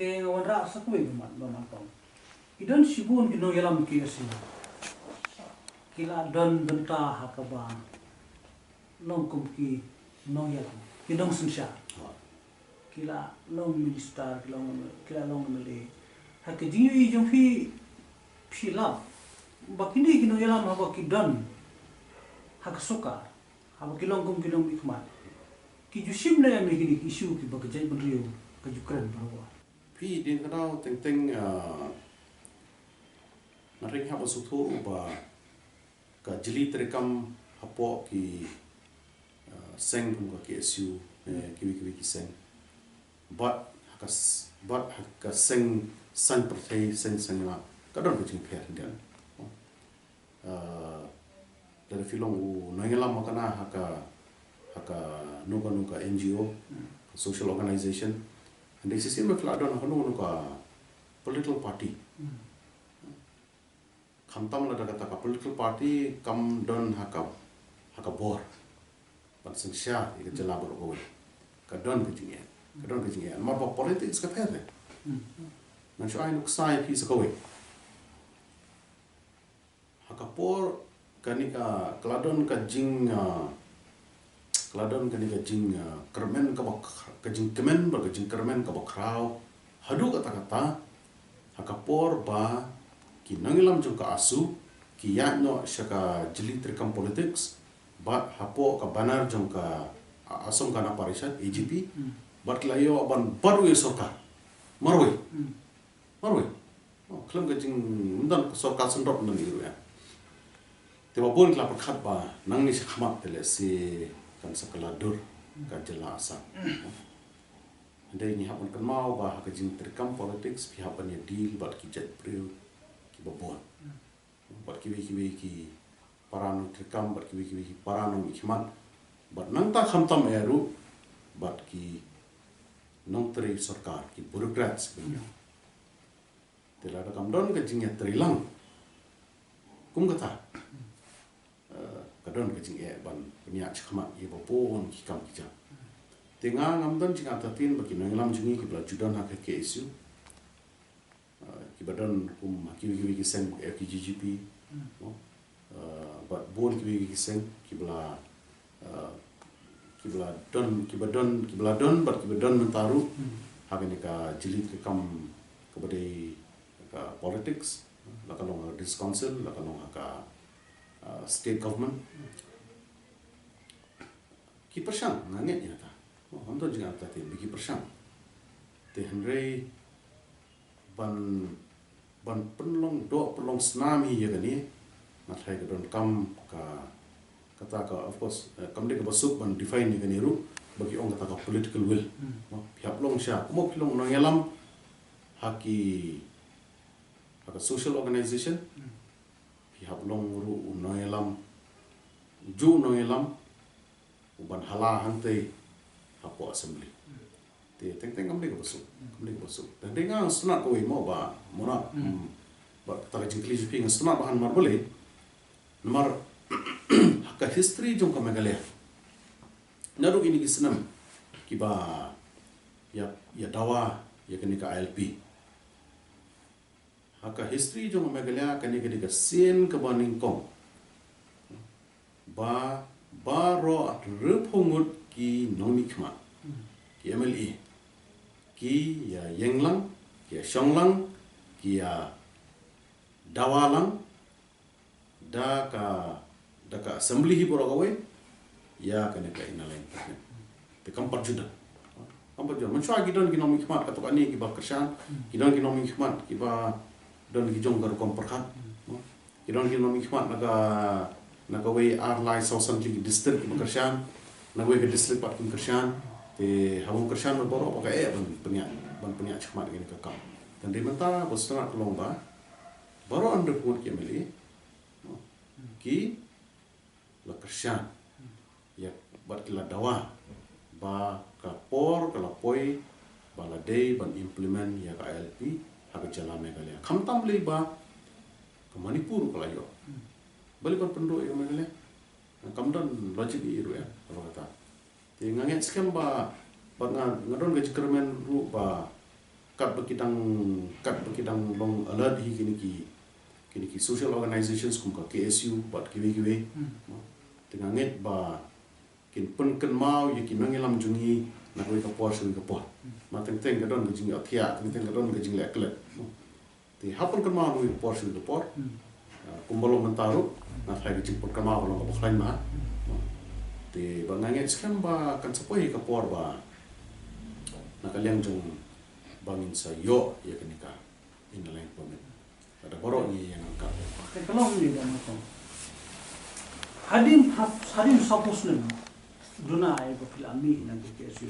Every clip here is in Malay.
te wan ra sa ko man man pang idan sibun kino yalam ki asi kila don benta hakaba long kum ki no yalam ki dong sunsha kila long minister kila long mele hak jingi jong fi la bakini kino yalam ha ki don hak suka ha ki long kum ki long ikmat ki jusim na yam ni isu ki bagajai benrio ka jukran bawa Pi din kanau teng naring haba suthu ba ka jeli terekam hapo ki seng kum ka KSU kiwi ki seng but haka seng san perthei seng la kadon ka jing pher dia dari filong u noingelam makana haka nuka NGO social organization and this is in the adon nuka political party khamtam la kata ka political party kam don haka bor ban sengsha ika jala bor ko ka don ka jinge ma ba politics ka phe man sho ai nuk sai pi sa ko haka por kanika kladon ka jing kermen ka jing kemen ba ka jing kermen ka ba krau hadu kata hakapor ba ki nangilam jong ka asu ki yakno shaka jeli trekam politics ba hapo ka banar jong ka asom kana parishat AGP bat layo ban baru soka marwe klam ka jing ndan soka sendop ndan iru ya te ba bon kla pakhat ba nang ni khama tele si kan sakala dur ka jela asa andai ni hapon kan mau ba ka jing terkam politics pi hapan ya deal bat ki jet priu ki babon bat ki parano terkam bat ki parano ikman bat nang ta khamtam eru bat ki nang tri sarkar ki bureaucrats punya tela da kam don ka jing ya trilang kum kata kadon ka jing e ban punya chkhama ye babon ki kam ki ja Tengah ngamdan jika tatin bagi nanglam jungi ki bela judan hak KSU ki badan kum kiwi ki sen FGGP but bon kiwi ki sen ki bela don but ki badan mentaru hak ni ka jeli ke kam kepada ka politics la kalong dis council la kalong ka state government ki persang nganget ya ta Untuk jangan tadi bagi persang. Tehenrei ban penlong do penlong tsunami ya gani. Nathai ka don kam kata ka of course kam de ka basuk ban define ni gani ru bagi ong kata ka political will. Pihak long sya mo pilong nang yalam haka social organization pihak long ru nang yalam ju nang yalam uban hala hantai hapo assembly te teng kamli ko basuk dan dengang sunat ko mo ba mona ba ta jingkli jiping sunat bahan mar boleh nomor haka history jong kamagale naru ini kisnam kiba ya dawa ya kini ka ILP haka history jong kamagale kani ka sen ka baning kong ro at rephongut ki nomi khma ki MLA ki ya yenglang ki ya shonglang ki ya dawalang da ka assembly hi boro gawe ya kane ka inalain te kampar juda man chwa gi don ki nomi khma ka to ani ki ba krishan ki don ki nomi khma ki ba don ki jong gar kom parkhat ki don ki nomi khma naga we arlai sosan ki district ki krishan Nagwe ke district pat Kershan te habung Kershan boro pakai ban punya chmat gini ka kam dan di menta bosna kelong ba baro under put ke meli ki la Kershan ya bat kila dawa ba ka por kala poi bala day ban implement ya ka ILP hak jala megalia kham tam le ba ke Manipur kala yo balik ban penduk yo megalia kamdan logic iru ya kalau kata te nganget scam ba ngadon ke kermen ru ba kat bekidang long alert hi kini ki social organizations kum ka KSU bat kiwe tengah nget ba kin pen ken mau ye kin nangelam jungi na ko ka por su ka por ma teng ka don ka jingi athia teng ka don ka jingi leklet ti hapon ken mau ko por su ka por kumbalo mentaru na thai ka jing pen ken mau long ka khlain ma ti ba nganget skam ba kan sapoi ka por ba na ka liang jung bangin sa yo ye kenika in the land permit ada borok ni yang angkat kalau ni dah macam hadim sapos nem duna ay ko filami nang KSU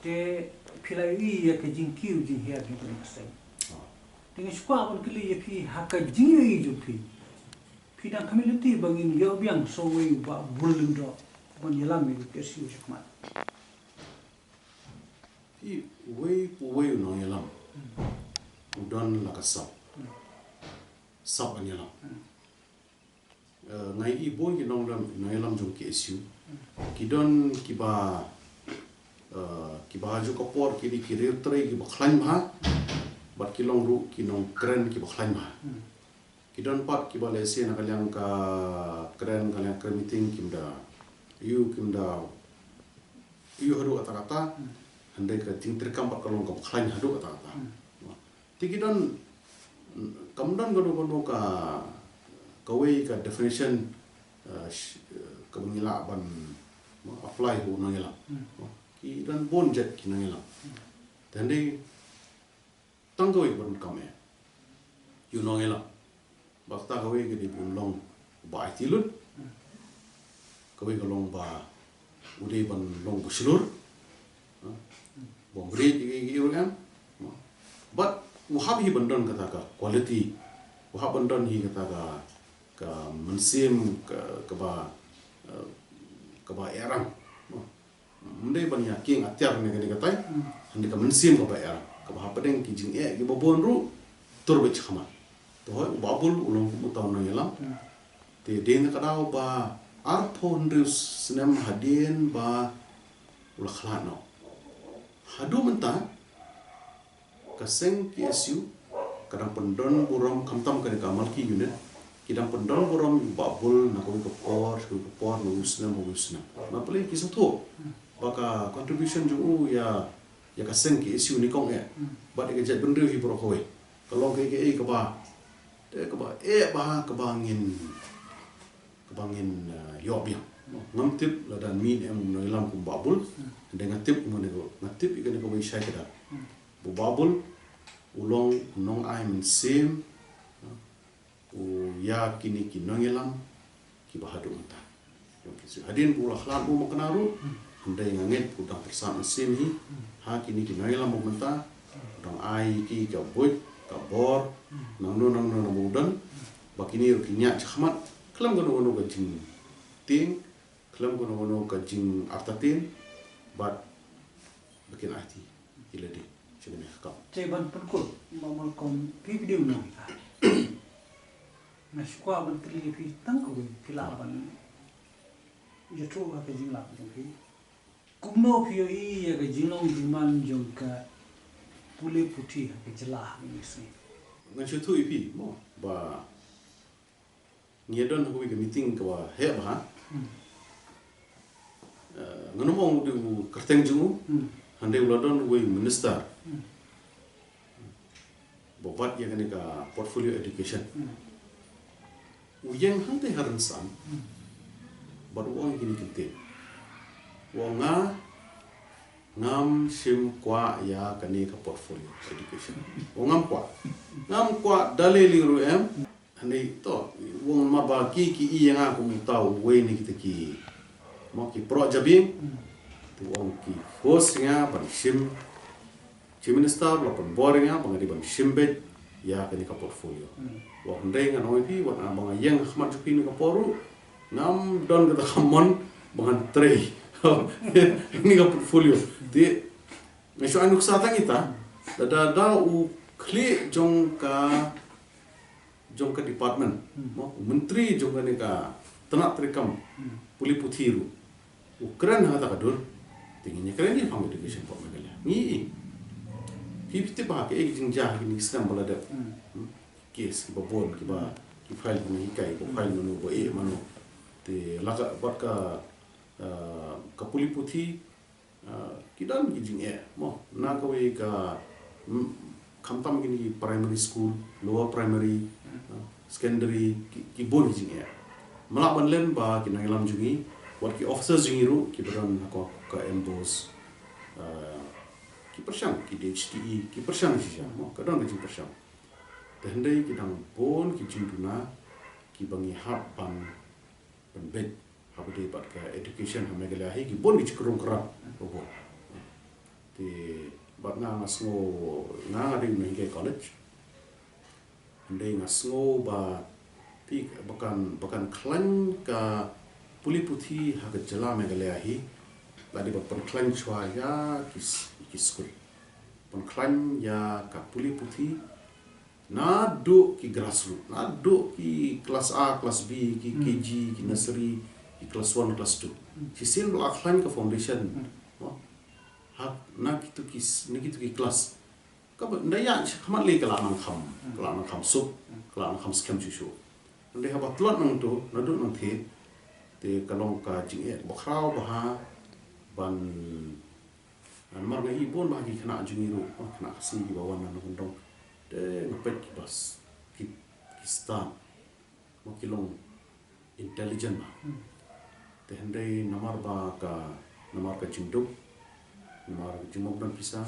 te filai ya ke jingkiu jing here di Pakistan dengan suka pun kali ya pi hakka jingui ju pi dan community bangin yo biang so we ba bulun do bon yelam mi KSU shukmat i we no yelam udon la ka sap an yelam ngai i boy ki nong lam no yelam jong KSU kidon kiba ju kapor ki re tre ki ba khlan ma bat ki long ru ki nong kren ki ba khlan ma kidon pat ki ba le se na kalyang ka kren kalyang meeting kimda yu haru kata andai ka ting terkam pat kalong ka khlan hadu kata tikidon kamdan gono kawe ka definition ka mengila ban apply ho nangila ki dan bonjet ki nangila tande tangkawe ban kame you nangila bakta kawe ke di bunlong ba tilut kawe kalong ba ude ban long buslur bombri ki kan but wahab hi bandon kata ka quality wahab bandon hi kata ka mensim ke ba erang mendai banyak king atiar ne kata handi ka mensim ka ba erang ka ba padeng ki jing ki babon ru tur be chama to hoi babul ulong ku taw na yalam te den ka daw ba arpon rus senem hadien ba ulah khlano hadu mentah kaseng KSU kadang pendon buram kamtam kan kamal ki unit kidang pendon buram babul na ko por no usna na pale ki soto baka contribution ju ya kaseng KSU ni kong ba de jet bendri hi bro kowe kalau ke ka ba kebangin yo biang ngamtip la dan min em no ilam kum babul dengan tip ngatip ikan ko bai syai kada bu babul ulong nong ai men sim u ya kini ki nongelam ki bahadu mata hadin pula khlan bu maknaru ndai nganget udang persam sim hi ha kini ki nongelam mata udang ai ki ka boy ka bor nang no mudan bakini ru kinya chkhmat klam gono ka jing ting klam gono ka jing artatin bat bikin IT ilade chene ka ceban perkul mamal kom video no na shukwa ban tri fi tangko kila ban yatro ka jing la fi kumno phi i ka jinong diman jong ka pule puthi ka jala ni si ngan chu ipi mo ba ngedon ko ke meeting ka he ba ngano mo du kerteng jungu hande uladon we minister bobat yang ni ka portfolio education uyang hante haransan baru wang kini kente wanga ngam sim kwa ya kani ka portfolio education ngam kwa dalili ru em hande to wong mabaki ki i yang aku tahu we ni kita ki mo ki pro jabing tu wong ki host nga ban sim minister la pon boring nga bang di ban simbet ya kani ka portfolio wa ndai nga noi pi wa bang yang khmat pi ni ka poru nam don ka khamon bang tre ni ka portfolio di meso anu ksata kita da u kli jong ka department mo menteri jong ka ni ka tanak trikam puli puthiru ukran ha ta kadur tinginya keren ni fam education po magala ni fifty bah ke ek jing jah ni islam bala da kes ki babon ki ba ki file ni kai ko file no bo e mano te laga bat ka puli puthi ki dan ki jing e mo na ka we ka kamtam gini primary school lower primary secondary ki bon jing e malaban len ba ki nangilam jungi wat ki officers jungi ru ki beran ko ka embos ki persang ki DHTE ki persang sih mo kadang ki persang tendai ki dang bon ki jinduna ki bangi hap ban bed habde bat ka education ha megalahi ki bon ki kurung kra bo te bat na ngasngo na ngari mengai college tendai ngasngo ba ti bakan klan ka puli puthi ha ka jala megalahi ladi bat klan chwa ya ki school klan ya ka puli puthi na do ki grassroots na do ki kelas A kelas B ki KG ki nursery ki kelas 1 kelas 2 si sin bla klan ka foundation ha na kitu ki kelas ka ndaya khamat le kala nang kham sup kala nang kham scam chu ndai ha batlot nang to na do nang the te kalong ka jing e bokhrao ba ha ban mar ngai bon ba ki khana jungi ro khana si ki ba wan na ndong de ngapet ki bas ki stan mo kilong intelligent ba te handai namar ka jingduk namar jimok dan pisa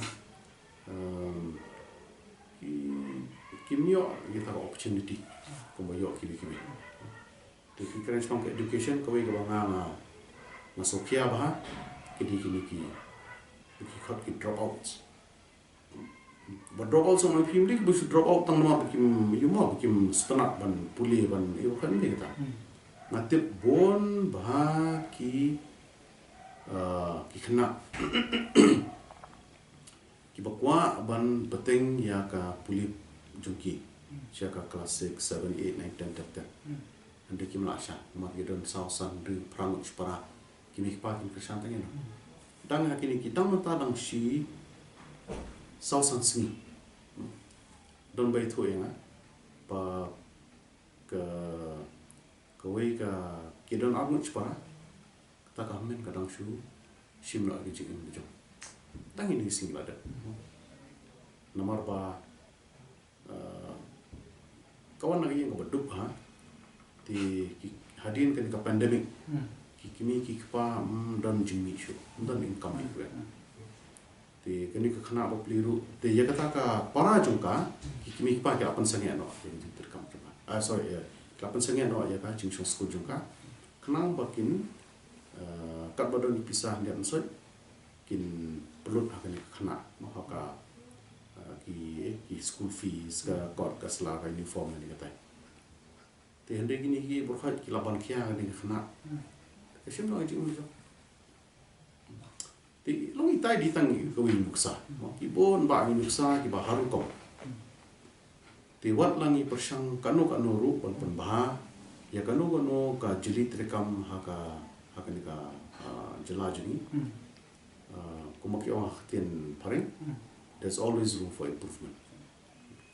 ki mio kita opportunity ko ba yo ki te ki kren spang education ko we ga nga na sokia ba ki ki khot ki drop out but drop out so my family bu drop out tang ma kim yuma kim stana ban puli ban yo kan ni ta ngatip bon ba ki khna ki bakwa ban peteng ya ka puli jungki sia ka class 6 7 8 9 10 10 ande kim la sha ma ki don sausan ri prang para kimi pa kim kesan tang ni dang hakini ki dang ta dang shi sausan sini don bai thu ya pa ka wei ka ki don agut para ta ka men ka dang shu sim la gi jing bu dang ini sing la da nomor ba kawan lagi yang berdup ha di hadin kan ka pandemic kimi ki pa dan jimi shu dan income itu te kani ka khana ba pliru te ya kata ka para jungka kimi pa ka apan sangya no yang terkam sorry ya ka apan sangya no ya ka jingshong school jungka kenang bakin kat badan pisah dia ansoi kin pelut akan khana no ka ki school fees ka kot ka sala ka uniform ni kata te hande gini ki burkhat ki laban kya ni khana kesim lo ji umjo ti long itai di tang ko wi muksa ki bon ba ni muksa ki ba haru ko ti wat langi persang kanu ru pon bah ya kanu ka jili trekam ha ka ni ka jela jini kumaki o tin paring there's always room for improvement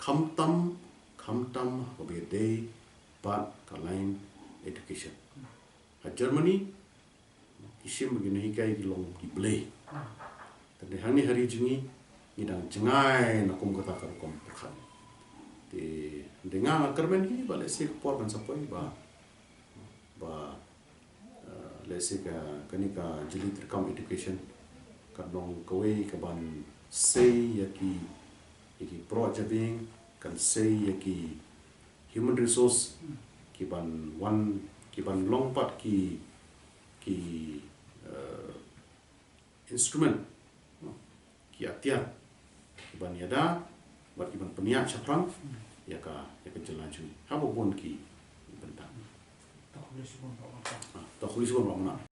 khamtam ko be day but kalain education Germany isim begini hikai kilong diblay dan hari hari jungi ngidang jengai nakum kata kom perkhan di dengar kermen ini balik sih por kan sapoi ba lesi ka kanika jeli terkam education kadong kowe kaban say yaki project being kan say yaki human resource kiban longpat ki instrument ki atiar kiban yada buat kiban peniak cakrang ya ka jelaju habo bon ki bentang tak boleh sebut mana